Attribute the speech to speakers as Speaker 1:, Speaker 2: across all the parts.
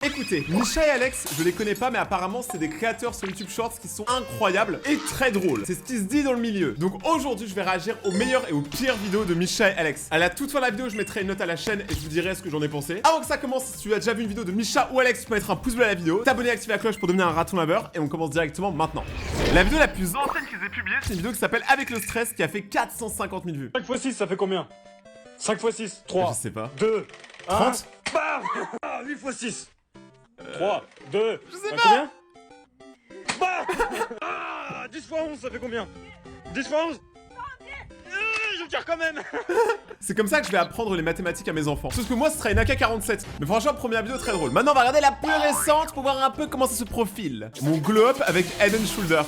Speaker 1: Écoutez, Misha et Alex, je les connais pas, mais apparemment c'est des créateurs sur YouTube Shorts qui sont incroyables et très drôles. C'est ce qui se dit dans le milieu. Donc aujourd'hui, je vais réagir aux meilleures et aux pires vidéos de Misha et Alex. À la toute fin de la vidéo, je mettrai une note à la chaîne et je vous dirai ce que j'en ai pensé. Avant que ça commence, si tu as déjà vu une vidéo de Misha ou Alex, tu peux mettre un pouce bleu à la vidéo, t'abonner et activer la cloche pour devenir un raton laveur, et on commence directement maintenant. La vidéo la plus ancienne qu'ils aient publiée, c'est une vidéo qui s'appelle Avec le stress, qui a fait 450 000 vues.
Speaker 2: 5 x 6, ça fait combien? 5 x 6, 3,
Speaker 1: Je sais pas.
Speaker 2: 2, 1,
Speaker 1: 30.
Speaker 2: bam. 8 x 6. 3, 2,
Speaker 1: je sais pas.
Speaker 2: Combien? Bam. 10 x 11, ça fait combien? 10 x 11. Je tire quand même.
Speaker 1: C'est comme ça que je vais apprendre les mathématiques à mes enfants. Sauf que moi, ce sera une AK-47. Mais franchement, première vidéo très drôle. Maintenant, on va regarder la plus récente pour voir un peu comment ça se profile. Mon glow-up avec Head & Shoulders.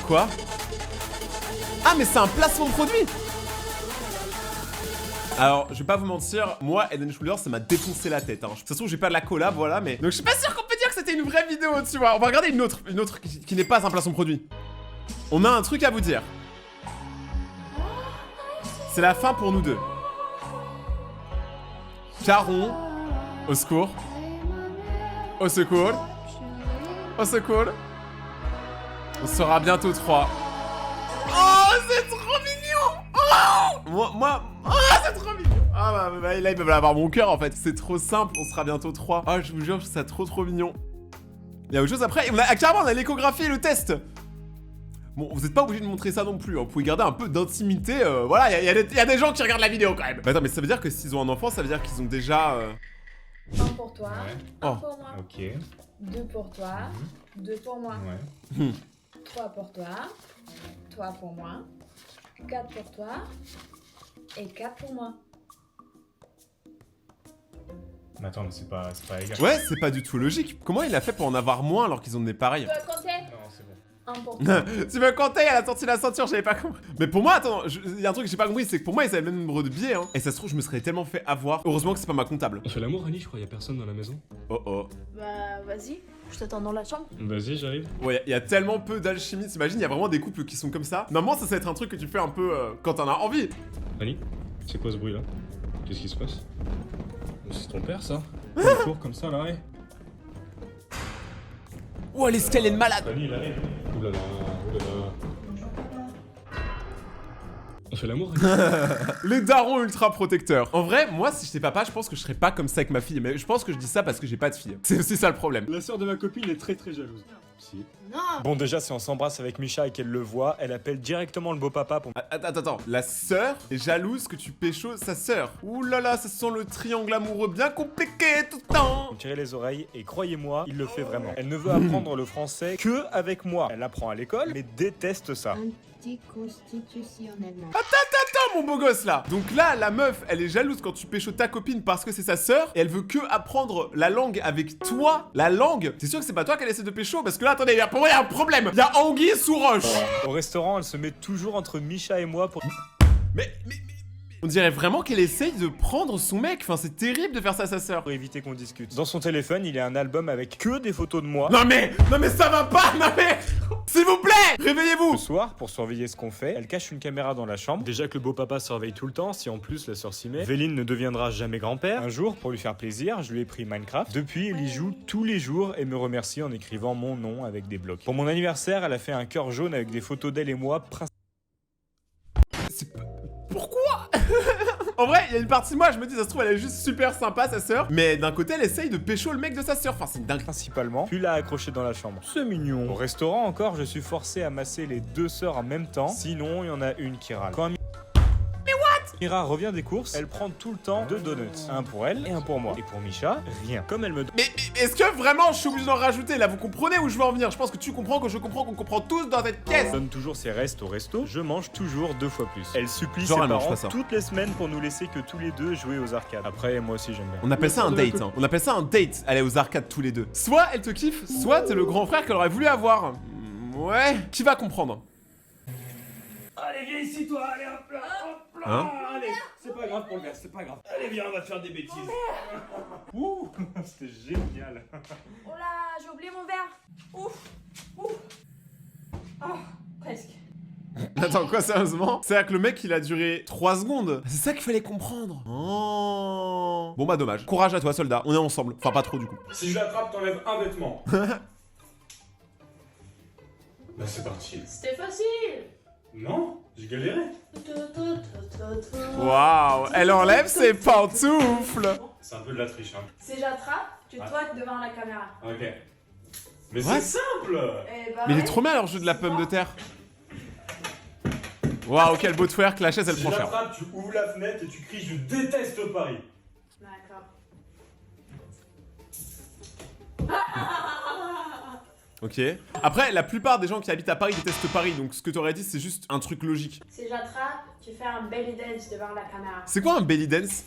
Speaker 1: Quoi? Ah, mais c'est un placement de produit. Alors, je vais pas vous mentir, moi, Head & Shoulders, ça m'a défoncé la tête. Hein. De toute façon, j'ai pas de la collab, voilà, mais... Donc, je suis pas sûr qu'on peut dire que c'était une vraie vidéo, tu vois. On va regarder une autre qui n'est pas un placement de produit. On a un truc à vous dire. C'est la fin pour nous deux. Caron, au secours. Au secours. Au secours. On sera bientôt 3. Oh, c'est trop mignon. Oh c'est trop mignon. Ah bah là, il va avoir mon cœur en fait. C'est trop simple, on sera bientôt 3. Oh, je vous jure, je trouve ça trop mignon. Il y a autre chose après. Carrément, on a l'échographie et le test. Bon, vous êtes pas obligé de montrer ça non plus, hein. Vous pouvez garder un peu d'intimité, voilà, il y a des gens qui regardent la vidéo quand même. Bah attends, mais ça veut dire que s'ils ont un enfant, ça veut dire qu'ils ont déjà...
Speaker 3: Un pour toi, un
Speaker 1: Oh.
Speaker 3: pour moi,
Speaker 2: Ok.
Speaker 3: 2 pour toi, 2 pour moi,
Speaker 2: Ouais.
Speaker 3: 3 pour toi, 3 pour moi, 4 pour toi et 4 pour moi.
Speaker 2: Mais attends, mais c'est pas égal.
Speaker 1: Ouais, c'est pas du tout logique. Comment il a fait pour en avoir moins alors qu'ils ont des pareils?
Speaker 3: Tu veux compter?
Speaker 2: Non, c'est bon.
Speaker 3: 1 pour toi.
Speaker 1: Tu me comptais, elle a sorti la ceinture, j'avais pas compris. Mais pour moi, attends, il y a un truc que j'ai pas compris, c'est que pour moi, ils avaient le même nombre de billets, hein. Et ça se trouve, je me serais tellement fait avoir. Heureusement que c'est pas ma comptable.
Speaker 4: On fait l'amour, Annie, je crois, y a personne dans la maison.
Speaker 1: Oh oh.
Speaker 3: Bah vas-y, je t'attends dans la chambre.
Speaker 4: Vas-y, j'arrive.
Speaker 1: Ouais, il y a tellement peu d'alchimie, t'imagines, il y a vraiment des couples qui sont comme ça. Normalement, ça va être un truc que tu fais un peu quand t'en as envie.
Speaker 4: Annie, c'est quoi ce bruit là? Qu'est-ce qui se passe? C'est ton père ça? Il court comme ça là, ouais.
Speaker 1: Oh, elle est de malade.
Speaker 4: Annie, il arrive. Oulala, oulala. On fait l'amour, Annie?
Speaker 1: Les darons ultra protecteurs. En vrai, moi, si j'étais papa, je pense que je serais pas comme ça avec ma fille. Mais je pense que je dis ça parce que j'ai pas de fille. C'est aussi ça le problème.
Speaker 4: La sœur de ma copine est très jalouse. Si.
Speaker 2: Bon, déjà, si on s'embrasse avec Misha et qu'elle le voit, elle appelle directement le beau-papa pour...
Speaker 1: Attends. La sœur est jalouse que tu pécho sa sœur. Ouh là là, ça sent le triangle amoureux bien compliqué tout le temps.
Speaker 2: me tirer les oreilles et croyez-moi, il le fait vraiment. Elle ne veut apprendre le français que avec moi. Elle apprend à l'école, mais déteste ça.
Speaker 5: Anticonstitutionnellement.
Speaker 1: Attends, mon beau gosse là. Donc là, la meuf, elle est jalouse quand tu pécho ta copine parce que c'est sa sœur et elle veut que apprendre la langue avec toi. La langue. T'es sûr que c'est pas toi qu'elle essaie de pécho? Parce que là, attendez, pour moi, il y a un problème. Il y a anguille sous roche.
Speaker 2: Au restaurant, elle se met toujours entre Misha et moi pour...
Speaker 1: Mais on dirait vraiment qu'elle essaye de prendre son mec. Enfin, c'est terrible de faire ça à sa sœur.
Speaker 2: pour éviter qu'on discute. Dans son téléphone, il y a un album avec que des photos de moi.
Speaker 1: Non mais ça va pas, non mais s'il vous plaît, réveillez-vous.
Speaker 2: Le soir, pour surveiller ce qu'on fait, elle cache une caméra dans la chambre. Déjà que le beau-papa surveille tout le temps, si en plus la sœur s'y met. Véline ne deviendra jamais grand-père. Un jour, pour lui faire plaisir, je lui ai pris Minecraft. Depuis, il y joue tous les jours et me remercie en écrivant mon nom avec des blocs. Pour mon anniversaire, elle a fait un cœur jaune avec des photos d'elle et moi.
Speaker 1: Pourquoi? En vrai, il y a une partie de moi, je me dis, ça se trouve, elle est juste super sympa, sa sœur. Mais d'un côté, elle essaye de pécho le mec de sa sœur. Enfin, c'est une dingue.
Speaker 2: Principalement, puis l'a accroché dans la chambre. C'est mignon. Au restaurant encore, je suis forcé à masser les deux sœurs en même temps. Sinon, il y en a une qui râle. Quand Mira revient des courses, elle prend tout le temps 2 donuts. Un pour elle et un pour moi. Et pour Misha, rien. Comme elle me donne.
Speaker 1: Mais est-ce que vraiment je suis obligé d'en rajouter? Là, vous comprenez où je veux en venir? Je pense que tu comprends, que je comprends, qu'on comprend tous dans cette pièce.
Speaker 2: Donne toujours ses restes au resto, je mange toujours 2 fois plus. Elle supplie
Speaker 1: Genre,
Speaker 2: ses
Speaker 1: elle mange
Speaker 2: parents
Speaker 1: pas ça.
Speaker 2: toutes les semaines pour nous laisser que tous les deux jouer aux arcades. Après, moi aussi j'aime bien.
Speaker 1: On appelle ça un date, hein. On appelle ça un date, aller aux arcades tous les deux. Soit elle te kiffe, soit t'es le grand frère qu'elle aurait voulu avoir. Ouais, qui va comprendre?
Speaker 6: Allez, viens ici, toi, allez, hop là, hop là.
Speaker 1: Hein?
Speaker 6: Allez, c'est pas grave pour le gars, c'est pas grave. Allez, viens, on va faire des bêtises. Ouh,
Speaker 2: C'était génial.
Speaker 3: Oh là, j'ai oublié mon verre. Ouf, ouf. Ah, presque.
Speaker 1: Attends, quoi, sérieusement? C'est-à-dire que le mec, il a duré 3 secondes. C'est ça qu'il fallait comprendre. Oh. Bon bah dommage. Courage à toi, soldat. On est ensemble. Enfin, pas trop, du coup.
Speaker 4: Si je l'attrape, t'enlèves un vêtement. Bah c'est parti.
Speaker 3: C'était facile.
Speaker 4: Non, j'ai galéré.
Speaker 1: Waouh. Elle enlève ses pantoufles.
Speaker 4: C'est un peu de la triche, hein.
Speaker 3: Si j'attrape, tu toiques devant la caméra.
Speaker 4: Ok. Mais
Speaker 1: What?
Speaker 4: c'est simple.
Speaker 3: Eh bah
Speaker 1: Mais il est
Speaker 3: ouais.
Speaker 1: trop bien leur jeu de la pomme de terre. Waouh, quel beau twerk, la chaise elle
Speaker 4: Si
Speaker 1: prend
Speaker 4: je
Speaker 1: cher.
Speaker 4: l'attrape, tu ouvres la fenêtre et tu cries je déteste Paris.
Speaker 3: D'accord.
Speaker 1: Ok. Après, la plupart des gens qui habitent à Paris détestent Paris, donc ce que t'aurais dit c'est juste un truc logique.
Speaker 3: Si j'attrape, tu fais un belly dance devant la caméra.
Speaker 1: C'est quoi un belly dance?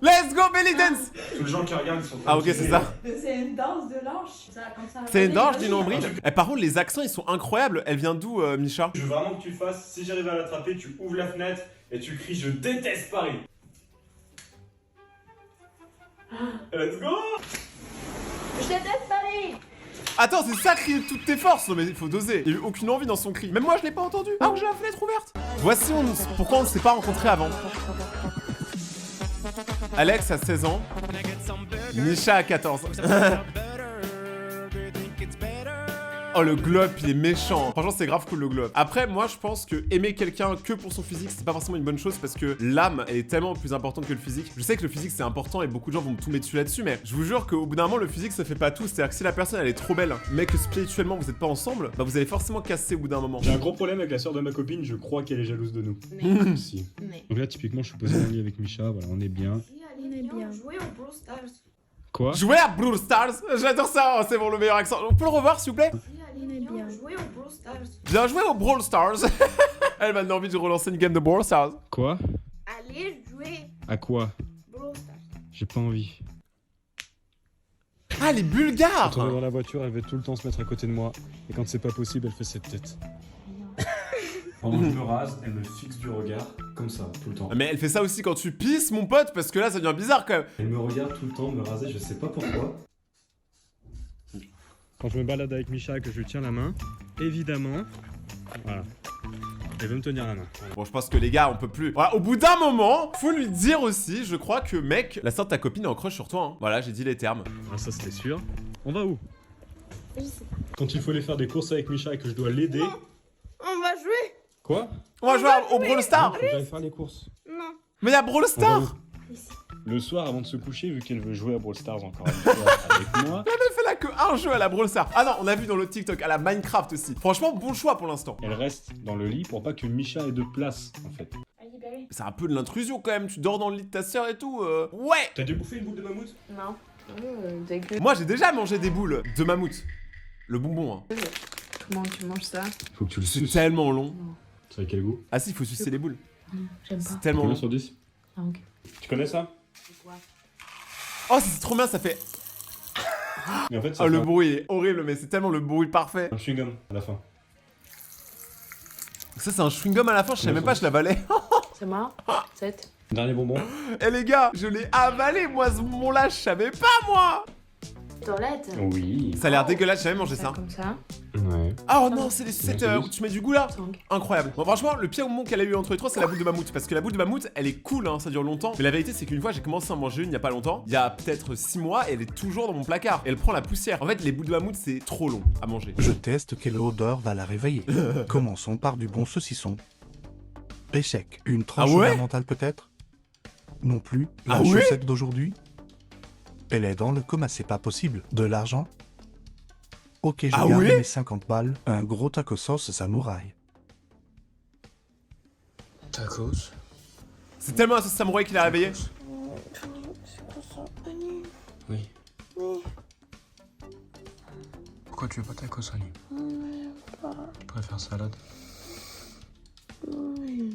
Speaker 1: Let's go belly dance!
Speaker 4: Tous les gens qui regardent ils sont.
Speaker 1: Ah ok, c'est ça.
Speaker 3: C'est une danse de l'anche. Ça, comme ça.
Speaker 1: C'est une danse du nombril. Eh, par contre, les accents ils sont incroyables. Elle vient d'où, Misha?
Speaker 4: Je veux vraiment que tu le fasses. Si j'arrive à l'attraper, tu ouvres la fenêtre et tu cries je déteste Paris. Let's go.
Speaker 3: Je déteste Paris.
Speaker 1: Attends, c'est ça crier de toutes tes forces. Non mais il faut doser. Il y a eu aucune envie dans son cri. Même moi je l'ai pas entendu. Ah, j'ai la fenêtre ouverte. Voici pourquoi on ne s'est pas rencontrés avant. Alex a 16 ans. Misha a 14. Oh le globe, il est méchant. Franchement, c'est grave cool le globe. Après, moi, je pense que aimer quelqu'un que pour son physique, c'est pas forcément une bonne chose parce que l'âme est tellement plus importante que le physique. Je sais que le physique c'est important et beaucoup de gens vont me tout mettre dessus là-dessus, mais je vous jure qu'au bout d'un moment, le physique ça fait pas tout. C'est-à-dire que si la personne elle est trop belle, mais que spirituellement vous êtes pas ensemble, bah vous allez forcément casser au bout d'un moment.
Speaker 4: J'ai un gros problème avec la soeur de ma copine, je crois qu'elle est jalouse de nous.
Speaker 3: Mais,
Speaker 4: Si.
Speaker 3: mais.
Speaker 4: Donc là, typiquement, je suis posé en lit avec Misha, voilà, on est bien.
Speaker 3: On est bien. Jouer au Brawl Stars.
Speaker 4: Quoi?
Speaker 1: Jouer à Brawl Stars, j'adore ça, oh, c'est bon le meilleur accent. On peut le revoir s'il vous plaît?
Speaker 3: On est bien. Jouer au Brawl Stars.
Speaker 1: Bien joué au Brawl Stars. Elle m'a donné envie de relancer une game de Brawl Stars.
Speaker 4: Quoi?
Speaker 3: Allez jouer
Speaker 4: À quoi?
Speaker 3: Brawl Stars.
Speaker 4: J'ai pas envie.
Speaker 1: Ah les Bulgares.
Speaker 4: Quand on est dans la voiture, elle veut tout le temps se mettre à côté de moi. Et quand c'est pas possible, elle fait cette tête. Pendant que je me rase, elle me fixe du regard, comme ça, tout le temps.
Speaker 1: Mais elle fait ça aussi quand tu pisses mon pote, parce que là ça devient bizarre quand même.
Speaker 4: Elle me regarde tout le temps, me raser, je sais pas pourquoi. Quand je me balade avec Misha et que je lui tiens la main, évidemment, voilà, elle veut me tenir la main. Voilà.
Speaker 1: Bon, je pense que les gars, on peut plus. Voilà, au bout d'un moment, faut lui dire aussi, je crois que mec, la sœur de ta copine est en crush sur toi. Hein. Voilà, j'ai dit les termes.
Speaker 4: Ah, ça c'était sûr. On va où?
Speaker 3: Je sais pas.
Speaker 4: Quand il faut aller faire des courses avec Misha et que je dois l'aider.
Speaker 3: On va jouer.
Speaker 4: Quoi?
Speaker 1: On va jouer au Brawl Stars.
Speaker 4: Faut que j'aille faire les courses.
Speaker 3: Non.
Speaker 1: Mais y'a Brawl
Speaker 4: On va
Speaker 1: Stars.
Speaker 4: où?
Speaker 3: Ici.
Speaker 4: Le soir avant de se coucher, vu qu'elle veut jouer à Brawl Stars encore une fois avec moi,
Speaker 1: Elle fait là que un jeu à la Brawl Stars. Ah non, on a vu dans le TikTok, à la Minecraft aussi. Franchement, bon choix pour l'instant.
Speaker 4: elle reste dans le lit pour pas que Misha ait de place en fait.
Speaker 3: Allez, Barry.
Speaker 1: C'est un peu de l'intrusion quand même, tu dors dans le lit de ta sœur et tout. Ouais.
Speaker 4: T'as déjà bouffé une boule de mammouth?
Speaker 3: Non. Dégueu.
Speaker 1: Moi j'ai déjà mangé des boules de mammouth. Le bonbon, hein.
Speaker 3: Comment tu manges ça?
Speaker 4: Faut que tu le
Speaker 1: C'est
Speaker 4: suces.
Speaker 1: tellement long.
Speaker 4: Ça a quel goût?
Speaker 1: Ah si, il faut sucer les boules.
Speaker 3: J'aime
Speaker 1: C'est
Speaker 3: pas.
Speaker 1: tellement long.
Speaker 4: Combien sur 10?
Speaker 3: Ah, ok.
Speaker 4: Tu connais ça?
Speaker 1: Oh, c'est trop bien, ça fait.
Speaker 4: Mais en fait, ça
Speaker 1: Oh,
Speaker 4: fait
Speaker 1: le bruit il est horrible, mais c'est tellement le bruit parfait.
Speaker 4: un chewing-gum à la fin.
Speaker 1: Ça, c'est un chewing-gum à la fin, je savais même pas, je l'avalais.
Speaker 3: C'est moi. 7.
Speaker 4: Dernier bonbon.
Speaker 1: Eh les gars, je l'ai avalé, moi, ce bonbon-là, je savais pas, moi.
Speaker 3: Toilette.
Speaker 4: Oui.
Speaker 1: Ça a l'air dégueulasse, j'ai jamais mangé ça.
Speaker 3: Comme ça.
Speaker 4: Ouais.
Speaker 1: Oh non, c'est les sucettes où tu mets du goût là.
Speaker 3: 5.
Speaker 1: Incroyable. Bon, franchement, le pire moment qu'elle a eu entre les trois, c'est la boule de mammouth. Parce que la boule de mammouth, elle est cool, hein, ça dure longtemps. Mais la vérité, c'est qu'une fois, j'ai commencé à en manger une il y a pas longtemps. Il y a peut-être 6 mois, et elle est toujours dans mon placard. Et elle prend la poussière. En fait, les boules de mammouth, c'est trop long à manger.
Speaker 5: Je teste quelle odeur va la réveiller. Commençons par du bon saucisson. Échec. Une tranche
Speaker 1: Ah ouais
Speaker 5: fondamentale peut-être? Non plus. La
Speaker 1: Ah ouais
Speaker 5: chaussette d'aujourd'hui? Elle est dans le coma, c'est pas possible. De l'argent? Ok, je
Speaker 1: Ah
Speaker 5: garde
Speaker 1: ouais
Speaker 5: mes 50 balles. Un gros taco sauce samouraï.
Speaker 7: Tacos.
Speaker 1: C'est tellement un sauce samouraï qui l'a réveillé.
Speaker 7: Oui. Pourquoi tu veux pas tacos, Annie? Tu préfères salade?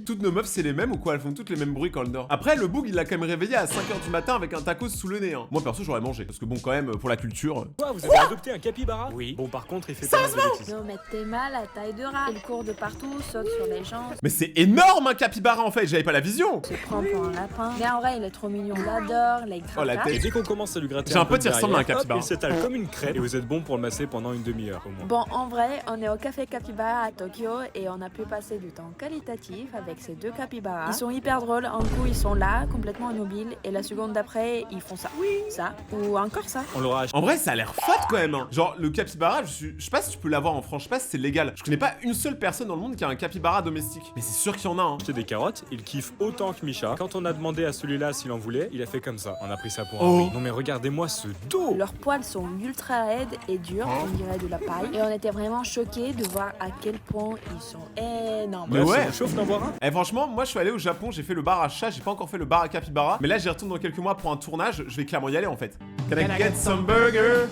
Speaker 1: Toutes nos meufs, c'est les mêmes ou quoi? Elles font toutes les mêmes bruits quand elles dorment. Après, le boug, il l'a quand même réveillé à 5h du matin avec un tacos sous le nez. Hein. Moi, perso, j'aurais mangé. Parce que bon, quand même, pour la culture.
Speaker 2: Quoi, vous avez adopté un capybara? Oui. Bon, par contre, il fait pas mal de bêtises.
Speaker 3: Non mais t'es mal à taille de rat. Il court de partout, saute sur les gens,
Speaker 1: Mais c'est énorme un capybara en fait, j'avais pas la vision.
Speaker 3: se prend pour un lapin. Mais en vrai, il est trop mignon, on l'adore, il est
Speaker 1: Oh, la
Speaker 3: grave.
Speaker 1: tête.
Speaker 2: Et dès qu'on commence à lui gratter
Speaker 1: J'ai un
Speaker 2: peu
Speaker 1: pote, il ressemble à un
Speaker 2: derrière, hop,
Speaker 1: capybara.
Speaker 2: il s'étale comme une crêpe et vous êtes bon pour le masser pendant une demi-heure au moins.
Speaker 3: Bon, en vrai, on est au Café Capybara à Tokyo et on a pu passer du temps qualitatif avec ces deux capybaras. Ils sont hyper drôles, un coup ils sont là, complètement immobiles, et la seconde d'après, ils font ça, ça, ou encore ça.
Speaker 2: On l'aura acheté
Speaker 1: En vrai, ça a l'air fat quand même. Hein. Genre, le capybara, je sais pas si tu peux l'avoir en France, je sais pas si c'est légal. Je connais pas une seule personne dans le monde qui a un capybara domestique. Mais c'est sûr qu'il y en a. Hein.
Speaker 2: des carottes, il kiffe autant que Misha. Quand on a demandé à celui-là s'il en voulait, il a fait comme ça. On a pris ça pour un
Speaker 1: Oh.
Speaker 2: oui. Non mais regardez-moi ce dos.
Speaker 3: Leurs poils sont ultra raides et durs, on dirait de la paille. Et on était vraiment choqués de voir à quel point ils sont énormes.
Speaker 1: Mais ouais.
Speaker 2: Ça vous chauffe d'en voir un?
Speaker 1: Eh franchement, moi je suis allé au Japon, j'ai fait le bar à chat, j'ai pas encore fait le bar à capybara. Mais là j'y retourne dans quelques mois pour un tournage, je vais clairement y aller en fait. Can I get some burger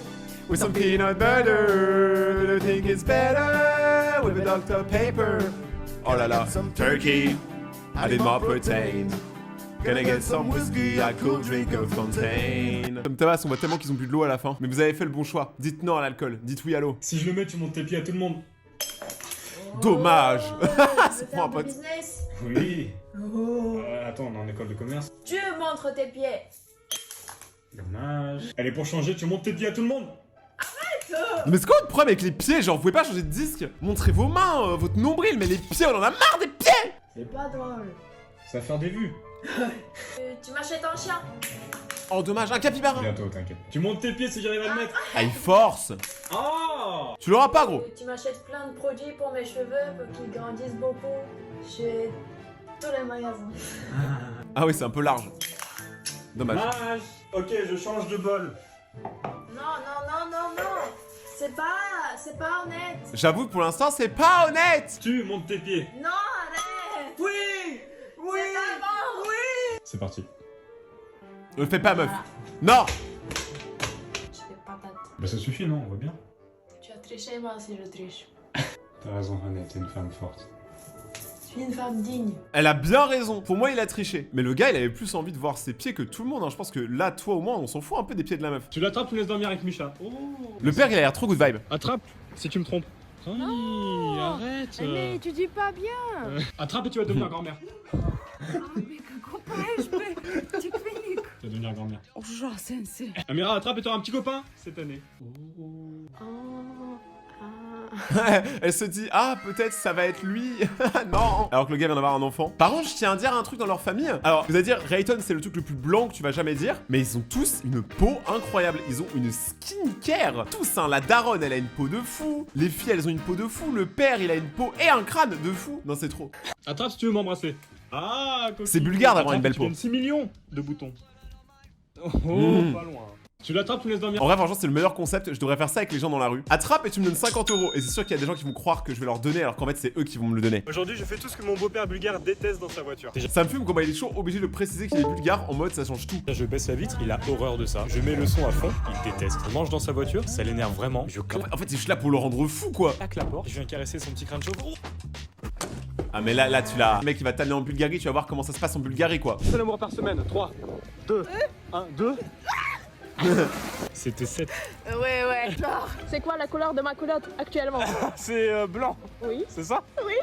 Speaker 1: with some peanut butter? Do you think it's better with a Dr. Pepper? Oh là là, turkey, I did my protein. Can I get some whiskey? I could drink a fontaine. Comme Tabas, on voit tellement qu'ils ont bu de l'eau à la fin. Mais vous avez fait le bon choix. Dites non à l'alcool, dites oui à l'eau.
Speaker 4: Si je le mets, tu montes tes pieds à tout le monde.
Speaker 1: Dommage. C'est pour un pote.
Speaker 3: Business.
Speaker 4: Oui. Attends, on est en école de commerce.
Speaker 3: Tu montres tes pieds.
Speaker 4: Dommage. Allez, pour changer, tu montes tes pieds à tout le monde.
Speaker 1: Mais c'est quoi votre problème avec les pieds? Genre, vous pouvez pas changer de disque? Montrez vos mains, votre nombril, mais les pieds, on en a marre des pieds!
Speaker 3: C'est pas drôle.
Speaker 4: Ça va faire des vues.
Speaker 3: Tu m'achètes un chien.
Speaker 1: Oh, dommage, un capybara!
Speaker 4: Bientôt, t'inquiète. Tu montes tes pieds si j'arrive à le mettre.
Speaker 1: Ah, il force!
Speaker 4: Oh!
Speaker 1: Tu l'auras pas, gros!
Speaker 3: Tu m'achètes plein de produits pour mes cheveux, pour qu'ils grandissent beaucoup. Chez tous les magasins.
Speaker 1: Ah oui, c'est un peu large. Dommage.
Speaker 4: Dommage. Ok, je change de bol.
Speaker 3: Non. C'est pas honnête.
Speaker 1: J'avoue que pour l'instant, c'est pas honnête!
Speaker 4: Tu montes tes pieds.
Speaker 3: Non, arrête.
Speaker 6: Oui. Oui.
Speaker 3: C'est pas bon.
Speaker 4: C'est parti.
Speaker 1: Le fais pas, meuf. Non!
Speaker 3: Je fais patate.
Speaker 4: Bah ça suffit, non? On voit bien.
Speaker 3: Tu as triché, moi aussi je triche.
Speaker 4: T'as raison, Annette, t'es une femme forte.
Speaker 3: Je suis une femme digne.
Speaker 1: Elle a bien raison. Pour moi, il a triché. Mais le gars, il avait plus envie de voir ses pieds que tout le monde. Hein. Je pense que là, toi au moins, on s'en fout un peu des pieds de la meuf.
Speaker 4: Tu l'attrapes, tu me laisses dormir avec Misha. Oh.
Speaker 1: Le père, il a l'air trop good vibe.
Speaker 4: Attrape, si tu me trompes. Oui, arrête.
Speaker 3: Mais tu dis pas bien.
Speaker 4: Attrape et tu vas devenir grand-mère.
Speaker 3: Tu
Speaker 4: Tu vas devenir grand-mère.
Speaker 3: Genre sensei.
Speaker 4: Amira, attrape et t'auras un petit copain cette année.
Speaker 1: Elle se dit, ah, peut-être ça va être lui. Non. Alors que le gars vient d'avoir un enfant. Par contre, je tiens à dire un truc dans leur famille. Alors, vous allez dire, Rayton, c'est le truc le plus blanc que tu vas jamais dire. Mais ils ont tous une peau incroyable. Ils ont une skincare. Tous, hein. La daronne, elle a une peau de fou. Les filles, elles ont une peau de fou. Le père, il a une peau et un crâne de fou. Non, c'est trop.
Speaker 4: Attrape si tu veux m'embrasser. Ah, coquille.
Speaker 1: C'est bulgare d'avoir une belle
Speaker 4: Attrape,
Speaker 1: peau.
Speaker 4: tu gagnes 6 millions de boutons. Oh, pas loin. Tu l'attrapes, tu me laisses dormir.
Speaker 1: En vrai, franchement, c'est le meilleur concept. Je devrais faire ça avec les gens dans la rue. Attrape et tu me donnes 50 €. Et c'est sûr qu'il y a des gens qui vont croire que je vais leur donner alors qu'en fait, c'est eux qui vont me le donner.
Speaker 2: Aujourd'hui, je fais tout ce que mon beau-père bulgare déteste dans sa voiture.
Speaker 1: Ça me fume comment il est toujours obligé de préciser qu'il est bulgare en mode ça change tout.
Speaker 2: Je baisse la vitre, il a horreur de ça. Je mets le son à fond, il déteste. Je mange dans sa voiture, ça l'énerve vraiment. Je claque
Speaker 1: En fait, c'est juste là pour le rendre fou, quoi.
Speaker 2: la porte, je viens caresser son petit crâne chauve.
Speaker 1: Ah, mais là, tu l'as. Le mec, il va t'amener en Bulgarie, tu vas voir comment ça se passe en Bulgarie, quoi.
Speaker 4: Seul amour par semaine. 3, 2, 1, 2. C'était 7.
Speaker 3: Ouais. C'est quoi la couleur de ma culotte actuellement?
Speaker 2: C'est blanc.
Speaker 3: Oui.
Speaker 2: C'est ça?
Speaker 3: Oui.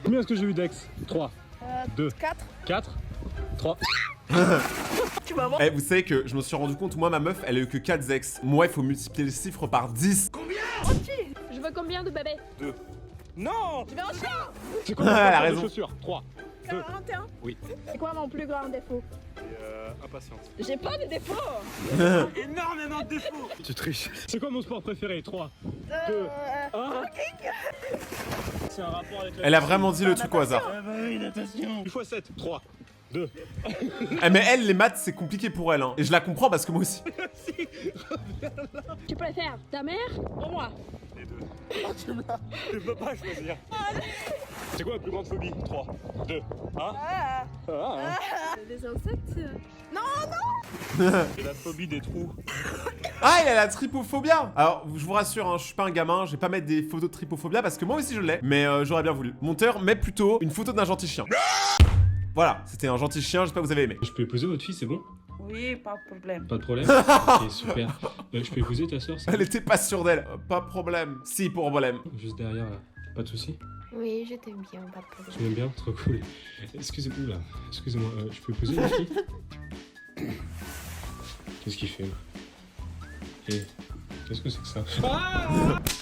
Speaker 4: Combien est-ce que j'ai eu d'ex? 3, 2,
Speaker 3: 4.
Speaker 4: 4, 3.
Speaker 3: Tu vas voir.
Speaker 1: Eh, vous savez que je me suis rendu compte, moi, ma meuf, elle a eu que 4 ex. Moi, il faut multiplier le chiffre par 10.
Speaker 3: Je veux combien de bébés?
Speaker 2: Non!
Speaker 3: Je veux un chien.
Speaker 4: C'est quoi
Speaker 1: Elle a
Speaker 4: la
Speaker 1: raison.
Speaker 4: chaussures? 3, 2.
Speaker 3: 41.
Speaker 4: Oui.
Speaker 3: C'est quoi mon plus grand défaut?
Speaker 2: Impatiente.
Speaker 3: J'ai pas de défaut.
Speaker 2: Énormément de défauts! Tu triches.
Speaker 4: C'est quoi mon sport préféré? 3, 2, 1. C'est un rapport avec la...
Speaker 1: Elle a vraiment dit le truc au hasard.
Speaker 4: Ah bah oui, natation. 8 x 7. 3, 2.
Speaker 1: Eh, mais elle, les maths, c'est compliqué pour elle, hein. Et je la comprends parce que moi aussi.
Speaker 3: Tu préfères ta mère ou moi?
Speaker 2: Les deux. Je peux pas choisir. C'est quoi la plus grande phobie? 3, 2, 1.
Speaker 3: Les insectes.
Speaker 2: C'est la phobie des trous.
Speaker 1: Ah, il a la trypophobia. Alors, je vous rassure, hein, je suis pas un gamin, je vais pas mettre des photos de trypophobia parce que moi aussi je l'ai, mais j'aurais bien voulu. Monteur, mais plutôt une photo d'un gentil chien. Voilà, c'était un gentil chien, j'espère que vous avez aimé.
Speaker 4: Je peux épouser votre fille, c'est bon?
Speaker 8: Oui, pas de problème.
Speaker 4: Pas de problème? Ok, super. Je peux épouser ta soeur, ça?
Speaker 1: Elle était pas sûre d'elle. Pas de problème. Si, problème.
Speaker 4: Juste derrière, là. Pas de soucis?
Speaker 9: Oui, je t'aime bien, pas de
Speaker 4: Tu
Speaker 9: problème.
Speaker 4: m'aimes bien? Trop cool. Excusez-moi, là. Excusez-moi, je peux épouser la fille? Qu'est-ce qu'il fait, là? Eh, qu'est-ce que c'est que ça?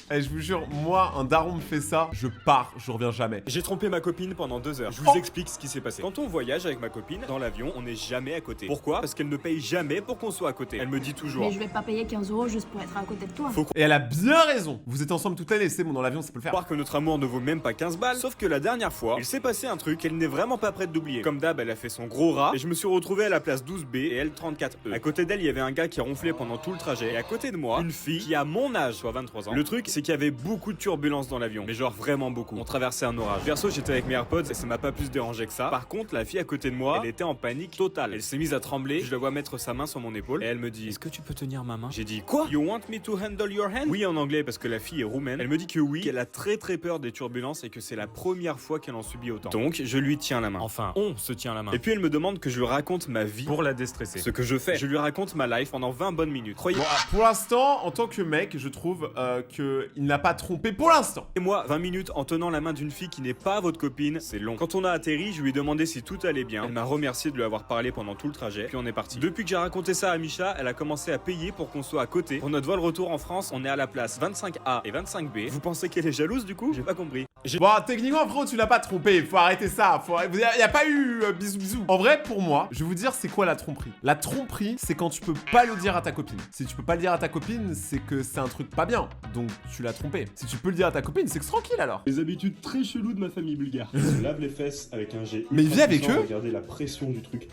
Speaker 1: Eh, je vous jure, moi, un daron me fait ça, je pars, je reviens jamais.
Speaker 2: J'ai trompé ma copine pendant 2 heures. Je vous explique ce qui s'est passé. Quand on voyage avec ma copine, dans l'avion, on n'est jamais à côté. Pourquoi? Parce qu'elle ne paye jamais pour qu'on soit à côté. Elle me dit toujours.
Speaker 9: Mais je vais pas payer 15 € juste pour être à côté de toi.
Speaker 2: Faut
Speaker 1: Et elle a bien raison. Vous êtes ensemble toute l'année, c'est bon, dans l'avion, ça peut le faire.
Speaker 2: croire que notre amour ne vaut même pas 15 balles. Sauf que la dernière fois, il s'est passé un truc qu'elle n'est vraiment pas prête d'oublier. Comme d'hab, elle a fait son gros rat et je me suis retrouvé à la place 12B et elle 34E. À côté d'elle, il y avait un gars qui ronflait pendant tout le trajet. Et à côté de moi, une fille qui a mon âge, soit 23 ans. Le truc, c'est qu'il y avait beaucoup de turbulences dans l'avion. Mais genre vraiment beaucoup. On traversait un orage. Perso, j'étais avec mes AirPods et ça m'a pas plus dérangé que ça. Par contre, la fille à côté de moi, elle était en panique totale. Elle s'est mise à trembler. Je la vois mettre sa main sur mon épaule et elle me dit: est-ce que tu peux tenir ma main? J'ai dit: quoi? You want me to handle your hand? Oui, en anglais, parce que la fille est roumaine. Elle me dit que oui, qu'elle a très peur des turbulences et que c'est la première fois qu'elle en subit autant. Donc, je lui tiens la main. Enfin, on se tient la main. Et puis elle me demande que je lui raconte ma vie pour la déstresser. Ce que je fais, je lui raconte ma life pendant 20 bonnes minutes. Croyez
Speaker 1: Bon, pour l'instant, en tant que mec, je trouve qu'il n'a pas trompé pour l'instant.
Speaker 2: moi, 20 minutes en tenant la main d'une fille qui n'est pas votre copine, c'est long. Quand on a atterri, je lui ai demandé si tout allait bien. Elle m'a remercié de lui avoir parlé pendant tout le trajet, puis on est parti. Depuis que j'ai raconté ça à Misha, elle a commencé à payer pour qu'on soit à côté. Pour notre vol retour en France, on est à la place 25A et 25B. Vous pensez qu'elle est jalouse du coup? J'ai pas compris.
Speaker 1: Bon, techniquement, frérot, tu l'as pas trompé. Faut arrêter ça. Y a pas eu bisous bisous. En vrai, pour moi, je vais vous dire, c'est quoi la tromperie? La tromperie, c'est quand tu peux pas le dire à ta copine. Si tu peux pas le dire à ta copine, c'est que c'est un truc pas bien. Donc, tu l'as trompé. Si tu peux le dire à ta copine, c'est que c'est tranquille alors.
Speaker 4: Les habitudes très cheloues de ma famille bulgare. Ils se lavent les fesses avec un jet.
Speaker 1: Mais il vit avec eux?
Speaker 4: Regardez la pression du truc.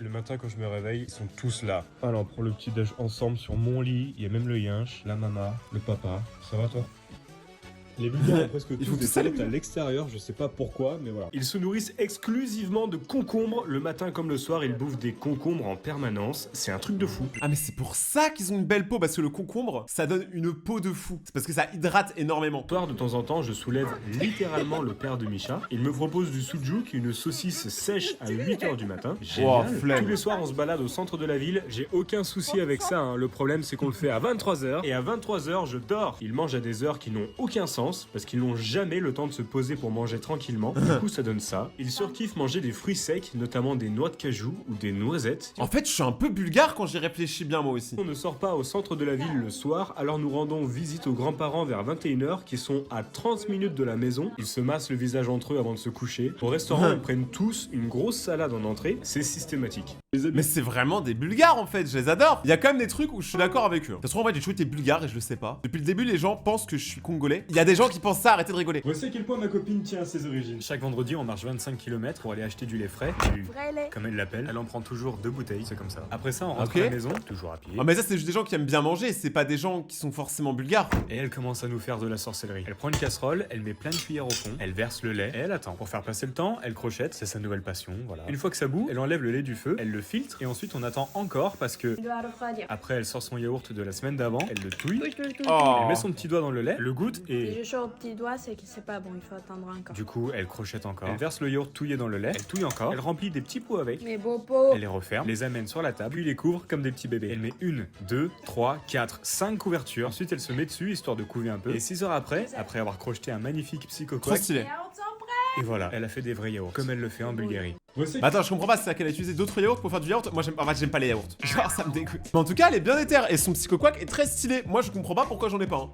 Speaker 4: Le matin, quand je me réveille, ils sont tous là. Alors, on prend le petit déj ensemble sur mon lit. Il y a même le yinche, la maman, le papa. Ça va, toi? Les Bulgares ont presque
Speaker 1: Il faut
Speaker 4: tous
Speaker 1: que
Speaker 4: des
Speaker 1: ça
Speaker 4: toilettes à l'extérieur, je sais pas pourquoi, mais voilà.
Speaker 10: Ils se nourrissent exclusivement de concombres. Le matin comme le soir, ils bouffent des concombres en permanence. C'est un truc de fou.
Speaker 1: Ah mais c'est pour ça qu'ils ont une belle peau, parce que le concombre, ça donne une peau de fou. C'est parce que ça hydrate énormément.
Speaker 10: Le soir, de temps en temps, je soulève littéralement le père de Misha. Il me propose du sujuk, une saucisse sèche à 8h du matin.
Speaker 1: Wow,
Speaker 10: Génial.
Speaker 1: flemme.
Speaker 10: Tous les soirs, on se balade au centre de la ville. J'ai aucun souci avec ça, hein. Le problème, c'est qu'on le fait à 23h. Et à 23h, je dors. Ils mangent à des heures qui n'ont aucun sens, parce qu'ils n'ont jamais le temps de se poser pour manger tranquillement. Du coup, ça donne ça. Ils surkiffent manger des fruits secs, notamment des noix de cajou ou des noisettes.
Speaker 1: En fait, je suis un peu bulgare quand j'y réfléchis bien moi aussi.
Speaker 10: On ne sort pas au centre de la ville le soir, alors nous rendons visite aux grands-parents vers 21h qui sont à 30 minutes de la maison. Ils se massent le visage entre eux avant de se coucher. Au restaurant, ils prennent tous une grosse salade en entrée. C'est systématique.
Speaker 1: Mais c'est vraiment des bulgares en fait, je les adore. Il y a quand même des trucs où je suis d'accord avec eux. De toute façon, en vrai, j'ai toujours été bulgare et je le sais pas. Depuis le début, les gens pensent que je suis congolais. Il y a des gens qui pensent ça, arrêtez de rigoler.
Speaker 4: Voici à quel point ma copine tient à ses origines.
Speaker 10: Chaque vendredi, on marche 25 km pour aller acheter du lait frais. Du,
Speaker 3: Vrai lait.
Speaker 10: comme elle l'appelle. Elle en prend toujours 2 bouteilles, c'est comme ça. Après ça, on rentre
Speaker 1: Ok.
Speaker 10: à la maison, toujours à pied.
Speaker 1: Ah mais ça c'est juste des gens qui aiment bien manger, c'est pas des gens qui sont forcément bulgares.
Speaker 10: Et elle commence à nous faire de la sorcellerie. Elle prend une casserole, elle met plein de cuillères au fond, elle verse le lait et elle attend. Pour faire passer le temps, elle crochette, c'est sa nouvelle passion, voilà. Une fois que ça bout, elle enlève le lait du feu, elle le filtre et ensuite on attend encore parce que
Speaker 9: Tu dois refroidir.
Speaker 10: après elle sort son yaourt de la semaine d'avant, elle le touille,
Speaker 1: Oh.
Speaker 10: elle met son petit doigt dans le lait, le goûte
Speaker 3: Si
Speaker 10: et
Speaker 3: je sors au petit doigt, c'est que c'est pas bon, il faut attendre encore.
Speaker 10: du coup elle crochette encore. Elle verse le yaourt touillé dans le lait, elle touille encore, elle remplit des petits pots avec.
Speaker 3: Mais beau pot.
Speaker 10: Elle les referme, les amène sur la table, puis les couvre comme des petits bébés. Elle met 1, 2, 3, 4, 5 couvertures. Ensuite, elle se met dessus histoire de couver un peu. Et 6 heures après avoir crocheté un magnifique
Speaker 1: Trop
Speaker 10: psychoquack,
Speaker 1: stylé.
Speaker 10: et voilà, elle a fait des vrais yaourts, comme elle le fait en Bulgarie.
Speaker 4: Voici.
Speaker 1: Bah attends, je comprends pas, c'est qu'elle a utilisé d'autres yaourts pour faire du yaourt. Moi j'aime, en fait, j'aime pas les yaourts. Genre ça me dégoûte. Mais en tout cas, elle est bien déterre et son psychoquack est très stylé. Moi je comprends pas pourquoi j'en ai pas un.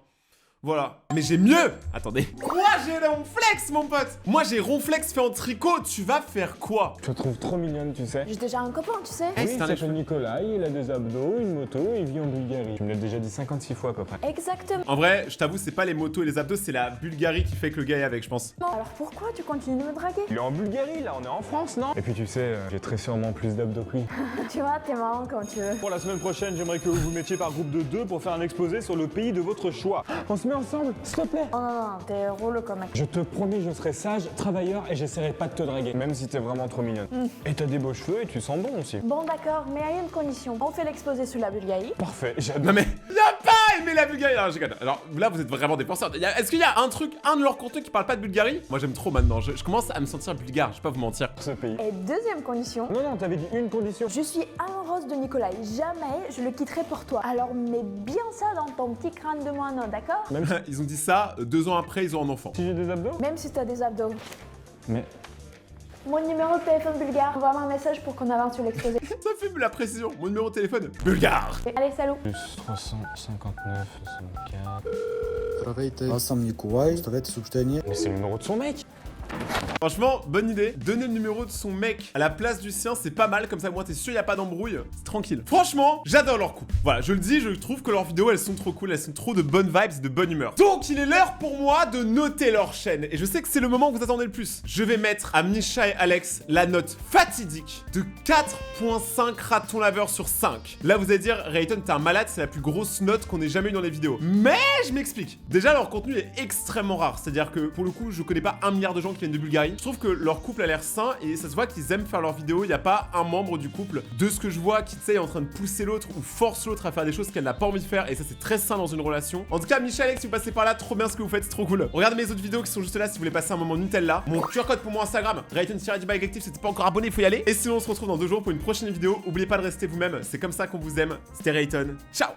Speaker 1: Voilà. Mais j'ai mieux. Attendez. Quoi? J'ai ronflex, mon pote. Moi j'ai ronflex fait en tricot. Tu vas faire quoi?
Speaker 11: Je te trouve trop mignonne, tu sais.
Speaker 9: J'ai déjà un copain, tu sais.
Speaker 1: Eh,
Speaker 11: Oui,
Speaker 1: c'est
Speaker 11: il
Speaker 1: un
Speaker 11: s'appelle Nicolas, il a des abdos, une moto, il vit en Bulgarie. Tu me l'as déjà dit 56 fois à peu près.
Speaker 9: Exactement.
Speaker 1: En vrai, je t'avoue, c'est pas les motos et les abdos, c'est la Bulgarie qui fait que le gars est avec, je pense.
Speaker 9: Alors pourquoi tu continues de me draguer?
Speaker 11: Il est en Bulgarie, là, on est en France, non? Et puis tu sais, j'ai très sûrement plus d'abdos que lui.
Speaker 9: Tu vois, t'es marrant quand tu veux.
Speaker 11: Pour la semaine prochaine, j'aimerais que vous vous mettiez par groupe de 2 pour faire un exposé sur le pays de votre choix. On se met met ensemble, s'il te plaît.
Speaker 9: Oh non, non, t'es relou comme mec.
Speaker 11: Je te promets, je serai sage, travailleur et j'essaierai pas de te draguer. Même si t'es vraiment trop mignonne. Et t'as des beaux cheveux et tu sens bon aussi.
Speaker 9: Bon d'accord, mais à une condition. On fait l'exposé sur la Bulgarie.
Speaker 11: Parfait, j'adore.
Speaker 1: Non mais, y a pas aimé la Bulgarie. Alors, je déconne. Alors là, vous êtes vraiment des penseurs. Est-ce qu'il y a un truc, un de leurs contenus qui parle pas de Bulgarie? Moi, j'aime trop maintenant. Je commence à me sentir bulgare, je vais pas vous mentir.
Speaker 11: Ce pays.
Speaker 9: Et deuxième condition.
Speaker 11: Non, non, t'avais dit une condition.
Speaker 9: Je suis amoureuse de Nicolas. Jamais je le quitterai pour toi. Alors mets bien ça dans ton petit crâne de moineau, d'accord?
Speaker 1: Ils ont dit ça, 2 ans après, ils ont un enfant.
Speaker 11: Si j'ai des abdos?
Speaker 9: Même si t'as des abdos.
Speaker 11: Mais...
Speaker 9: Mon numéro de téléphone bulgare. Envoie-moi un message pour qu'on avance sur l'exposé.
Speaker 1: Ça fait la précision. Mon numéro de téléphone, bulgare.
Speaker 9: Allez, salut.
Speaker 11: Plus 359, 64... Mais c'est le numéro de son mec.
Speaker 1: Franchement, bonne idée. Donner le numéro de son mec à la place du sien, c'est pas mal. Comme ça, moi, t'es sûr, y a pas d'embrouille. C'est tranquille. Franchement, j'adore leur couple. Voilà, je le dis, je trouve que leurs vidéos, elles sont trop cool. Elles sont trop de bonnes vibes, de bonne humeur. Donc, il est l'heure pour moi de noter leur chaîne. Et je sais que c'est le moment que vous attendez le plus. Je vais mettre à Misha et Alex la note fatidique de 4.5 ratons laveurs sur 5. Là, vous allez dire, Rayton, t'es un malade, c'est la plus grosse note qu'on ait jamais eu dans les vidéos. Mais je m'explique. Déjà, leur contenu est extrêmement rare. C'est-à-dire que, pour le coup, je connais pas 1 milliard de gens qui viennent de Bulgarie. Je trouve que leur couple a l'air sain et ça se voit qu'ils aiment faire leurs vidéos. Il n'y a pas un membre du couple, de ce que je vois, qui est en train de pousser l'autre ou force l'autre à faire des choses qu'elle n'a pas envie de faire. Et ça, c'est très sain dans une relation. En tout cas, Michel, Alex, si vous passez par là, trop bien ce que vous faites, c'est trop cool. Regardez mes autres vidéos qui sont juste là si vous voulez passer un moment Nutella. Mon QR code pour mon Instagram, Rayton-Active, si t'es pas encore abonné, faut y aller. Et sinon, on se retrouve dans 2 jours pour une prochaine vidéo. Oubliez pas de rester vous-même, c'est comme ça qu'on vous aime. C'était Rayton. Ciao!